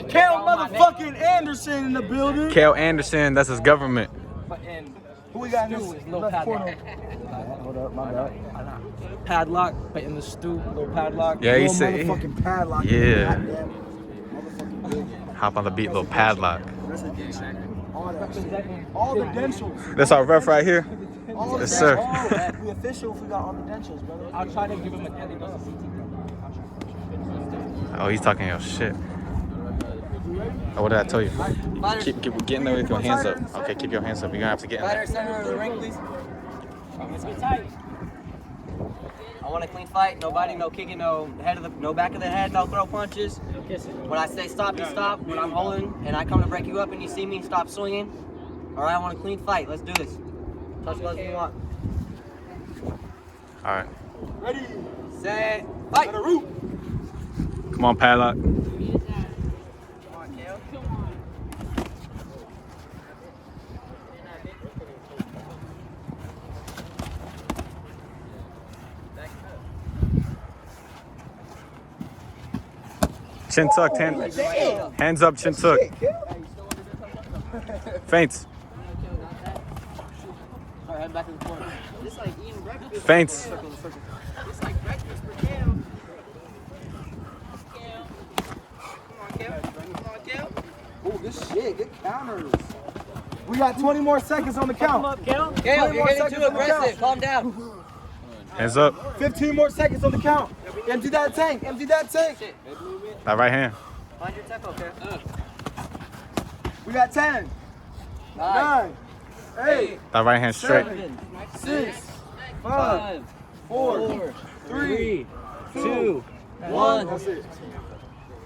Kale motherfucking Anderson in the building. Kale Anderson, that's his government. Who we got in this left corner? Hold up, my bad. Padlock, but in the stew, little Padlock. Yeah, he little said. motherfucking Padlock. Yeah. Goddamn motherfucking building. Hop on the beat, little Padlock. All that shit. All the dentals. That's our ref right here. All Yes, the sir. dentals. We official if we got all the dentals, brother. I'll try to give him a daily dose. Oh, he's talking your shit. Oh, what did I tell you? Keep getting there with your hands up. Okay, keep your hands up. You're gonna have to get in there. Center of the ring, please. Let's get tight. I want a clean fight. Nobody, no kicking, no back of the head, no throw punches. No kissing. When I say stop, you stop. When I'm holding and I come to break you up and you see me, stop swinging. All right, I want a clean fight. Let's do this. Touch gloves if you want. All right. Ready, Set, fight. Come on, Padlock. Come on, Kale. 'Chin tucked, hands up, chin tucked. Feints. Sorry, head back in the corner. This like eating breakfast. Feints. It's like breakfast for Kale. Come on, Kale. Come on, Kale. Oh, good shit. Good counters. We got 20 more seconds on the count. Kale. Kale, you're getting too aggressive. Calm down. Hands up. 15 more seconds on the count. Empty that tank. Empty that tank. That right hand. Find your tempo, Kale. We got 10, 9, 8, That right hand straight. 7, 6, 5, 4, 3, 2, 1. That's it.